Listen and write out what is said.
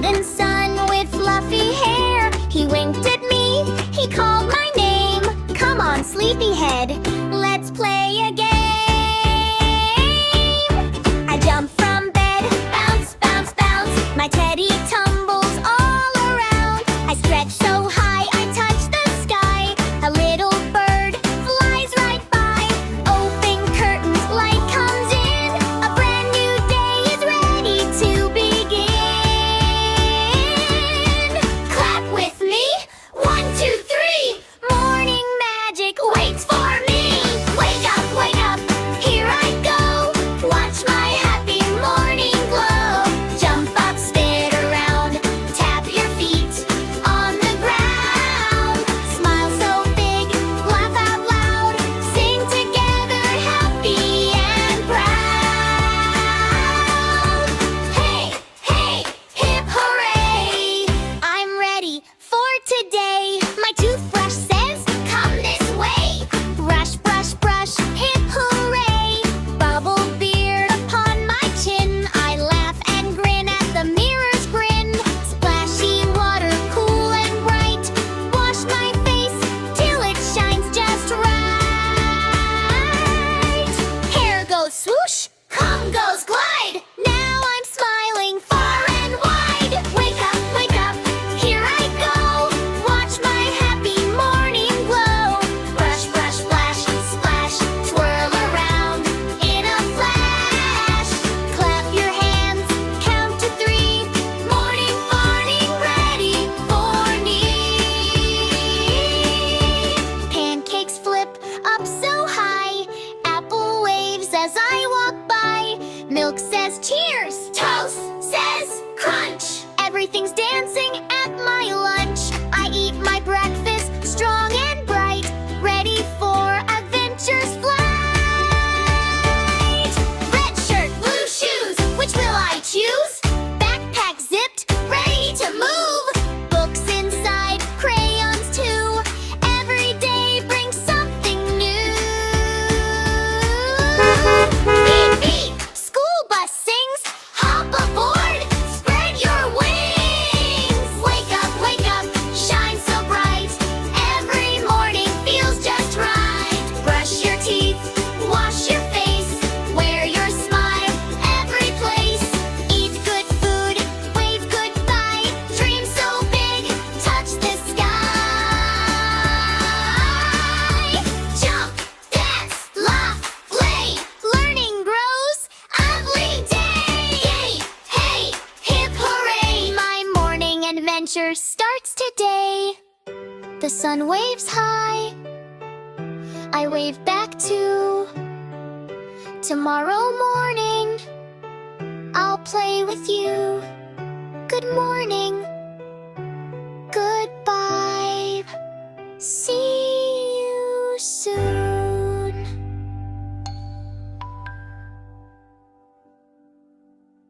golden sun with fluffy hair. He winked at me, he called my name. Come on, sleepyhead, let's play a game. I jump from bed, bounce, bounce, bounce. My teddy tumbles all around. I stretch so high, I touch the sky. A little bird flies right by. Open curtains, light comes in. A brand new day is ready to begin. Clap with me, 1, 2, 3. Morning magic waits for me. Wake up, here I go. Watch my happy morning glow. Jump up, spin around, tap your feet on the ground. Smile so big, laugh out loud. Sing together, happy and proud. Hey, hey, hip hooray! I'm ready for today. My toothbrush says, come this way. Brush, brush, brush, hip hooray! Bubble beard upon my chin. I laugh and grin at the mirror's grin. Splashy water, cool and bright. Wash my face till it shines just right. Hair goes swoosh, comb goes glide. Now I'm smiling far and wide. Wake up, here I go. Watch my happy morning glow. Brush, brush, splash, splash, swirl around in a flash. Clap your hands, count to 3. Morning, morning, ready for me. Pancakes flip up so high. Apple waves as I walk by. Milk says cheers. Toast says crunch. Everything's dancing at my lunch. I eat my breakfast strong and bright. Ready for adventure's flight. Red shirt, blue shoes, which will I choose? Backpack zipped, ready to move. Books inside, crayons too. Every day brings something new. Beep, beep, school bus sings. Hop aboard, spread your wings. Wake up, shine so bright. Every morning feels just right. Brush your teeth, wash your face. Wear your smile every place. Eat good food, wave goodbye. Dream so big, touch the sky. Jump, dance, laugh, play. Learning grows every day. Yay, hey, hip hooray! My morning adventure starts today. The sun waves high. I wave back too. Tomorrow morning, I'll play with you. Good morning.